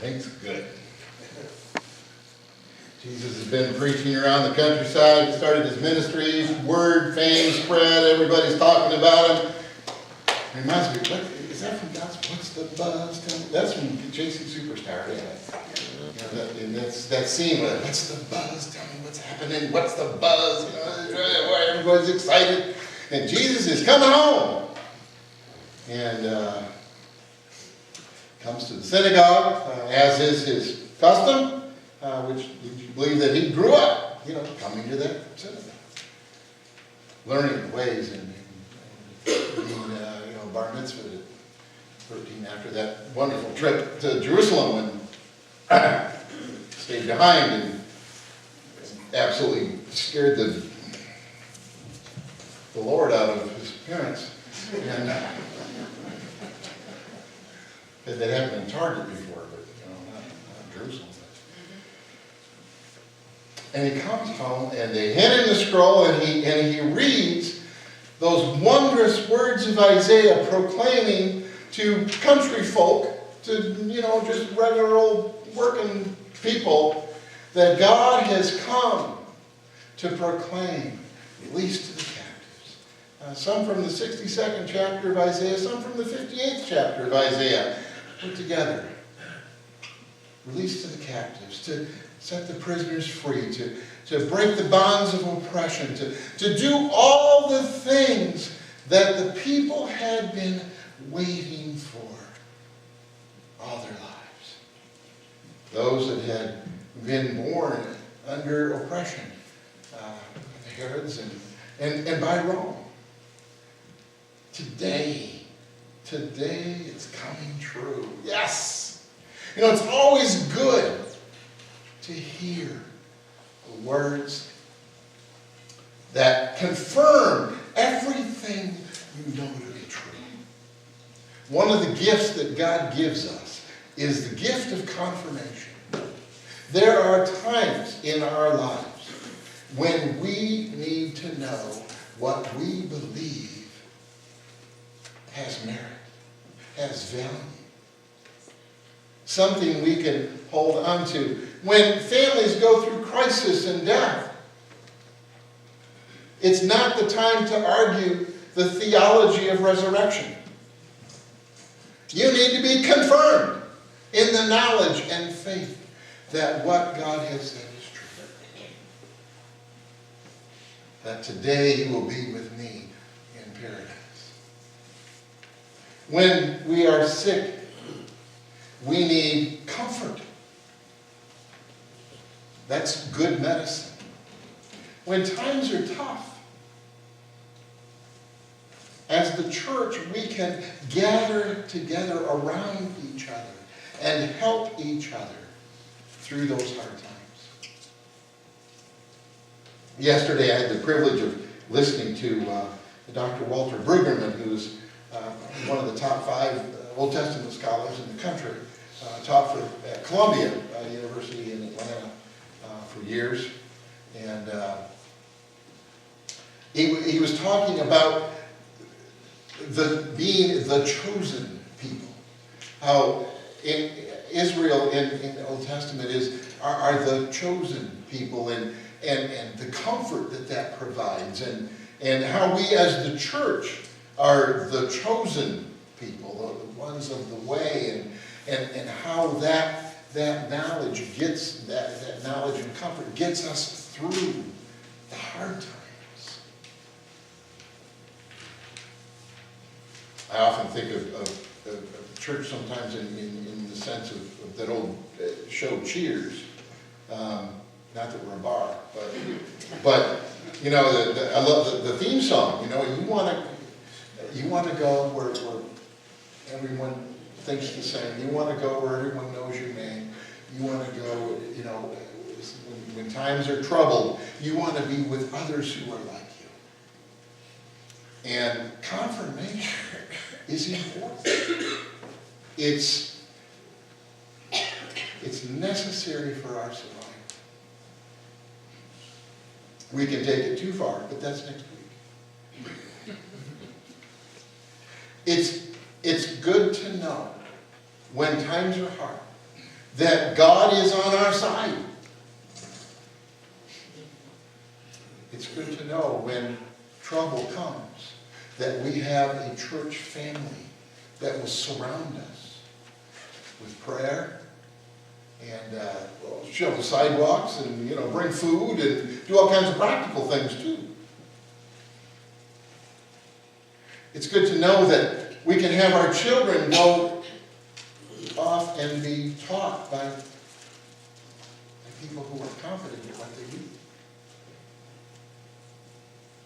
Thanks, good. Jesus has been preaching around the countryside. He started his ministry. Word, fame, spread. Everybody's talking about him. Reminds me, what, is that from God's? What's the buzz? Tell me. That's from J.C. Superstar. Yeah. And that's that scene where, what's the buzz? Tell me what's happening. What's the buzz? Everybody's excited. And Jesus is coming home. And comes to the synagogue, as is his custom, which you believe that he grew up, coming to that synagogue. Learning the ways and being, bar mitzvah at 13 after that wonderful trip to Jerusalem and stayed behind and absolutely scared the Lord out of his parents. And that hadn't been Target before, but not Jerusalem. And he comes home, and they hand him the scroll, and he reads those wondrous words of Isaiah proclaiming to country folk, to just regular old working people, that God has come to proclaim release to the captives. Some from the 62nd chapter of Isaiah, some from the 58th chapter of Isaiah, put together. Release to the captives, to set the prisoners free, to break the bonds of oppression, to do all the things that the people had been waiting for all their lives. Those that had been born under oppression, the Herods and by Rome. Today it's coming true. Yes! It's always good to hear the words that confirm everything you know to be true. One of the gifts that God gives us is the gift of confirmation. There are times in our lives when we need to know what we believe has merit, has value. Something we can hold on to. When families go through crisis and death, it's not the time to argue the theology of resurrection. You need to be confirmed in the knowledge and faith that what God has said is true. That today you will be with me in paradise. When we are sick, we need comfort. That's good medicine. When times are tough, as the church, we can gather together around each other and help each other through those hard times. Yesterday, I had the privilege of listening to Dr. Walter Brueggemann, who's one of the top 5 Old Testament scholars in the country, taught at Columbia University in Atlanta for years. And he was talking about being the chosen people. How in Israel in the Old Testament are the chosen people, and the comfort that provides, and how we as the church are the chosen people, the ones of the way, and how that knowledge gets, that knowledge and comfort gets us through the hard times. I often think of church sometimes in the sense of that old show Cheers. Not that we're a bar, but I love the theme song. You want to go where everyone thinks the same. You want to go where everyone knows your name. You want to go, when times are troubled, you want to be with others who are like you. And confirmation is important. It's necessary for our survival. We can take it too far, but that's next week. It's good to know when times are hard that God is on our side. It's good to know when trouble comes that we have a church family that will surround us with prayer and shovel the sidewalks and bring food and do all kinds of practical things too. It's good to know that we can have our children go off and be taught by people who are confident in what they do.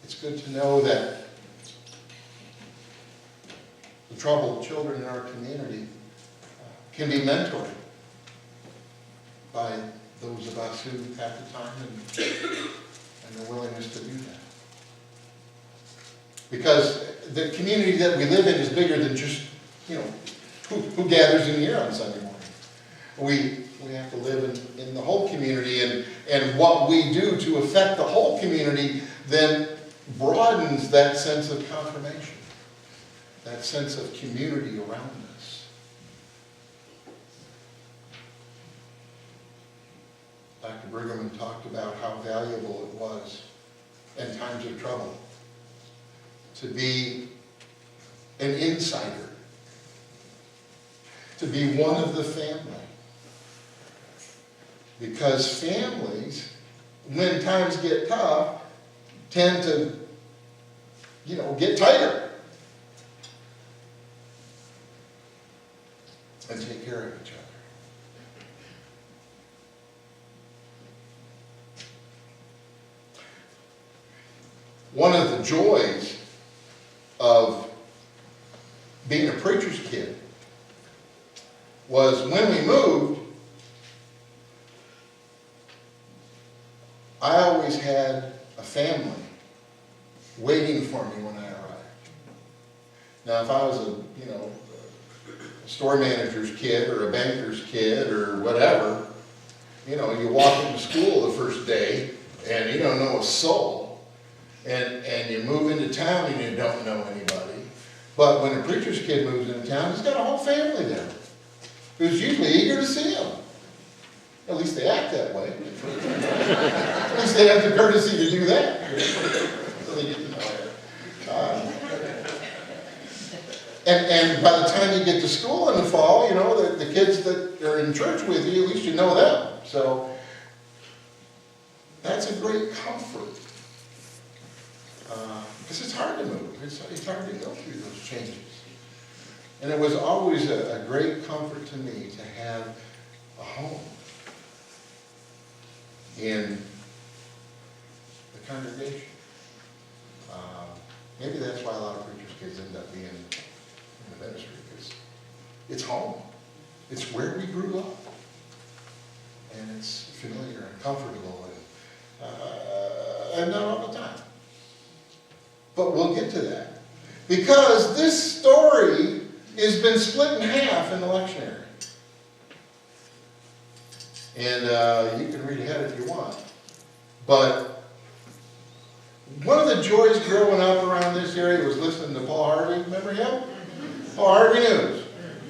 It's good to know that the troubled children in our community can be mentored by those of us who have the time and the willingness to do that. Because the community that we live in is bigger than just, who gathers in here on Sunday morning. We have to live in the whole community, and what we do to affect the whole community then broadens that sense of confirmation, that sense of community around us. Dr. Brigham talked about how valuable it was in times of trouble to be an insider, to be one of the family. Because families, when times get tough, tend to, get tighter and take care of each other. One of the joys of being a preacher's kid was when we moved, I always had a family waiting for me when I arrived. Now, if I was a store manager's kid or a banker's kid or whatever, you walk into school the first day and you don't know a soul, and you move into town and you don't know anybody. But when a preacher's kid moves into town, he's got a whole family there who's usually eager to see him. At least they act that way. At least they have the courtesy to do that. So they get to know it. And by the time you get to school in the fall, the kids that are in church with you, at least you know them. So that's a great comfort. Because it's hard to move. It's hard to go through those changes. And it was always a great comfort to me to have a home in the congregation. Maybe that's why a lot of preachers' kids end up being in the ministry, because it's home. It's where we grew up. And it's familiar and comfortable and not all the time. But we'll get to that. Because this story has been split in half in the lectionary. And you can read ahead if you want. But one of the joys growing up around this area was listening to Paul Harvey. Remember him? Paul Harvey News.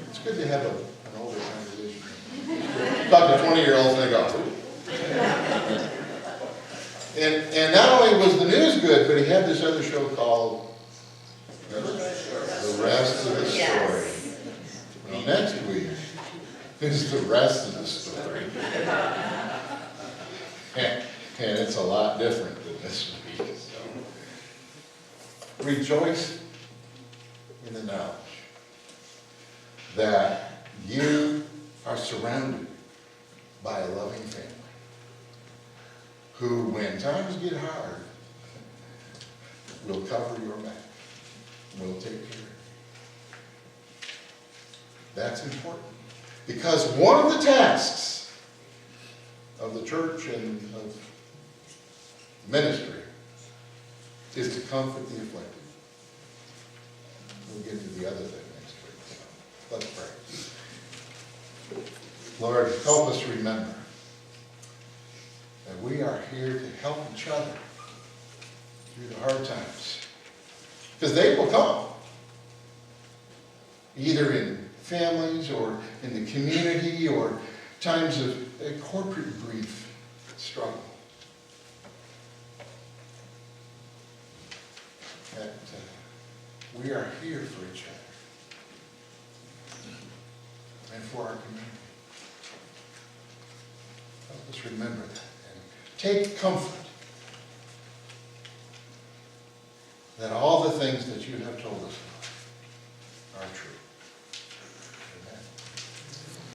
It's good to have an older congregation. Talk to 20-year-olds and they go. And not only was the news good, but he had this other show called The Rest of the Story. Yes. Well, next week is the rest of the story. And it's a lot different than this week. So. Rejoice in the knowledge that you are surrounded by a loving family who, when times get hard, will cover your back, will take care of you. That's important. Because one of the tasks of the church and of ministry is to comfort the afflicted. We'll get to the other thing next week. So let's pray. Lord, help us remember that we are here to help each other through the hard times. Because they will come. Either in families or in the community or times of corporate grief, struggle. That we are here for each other and for our community. Help us remember that and take comfort that all the things that you have told us are true.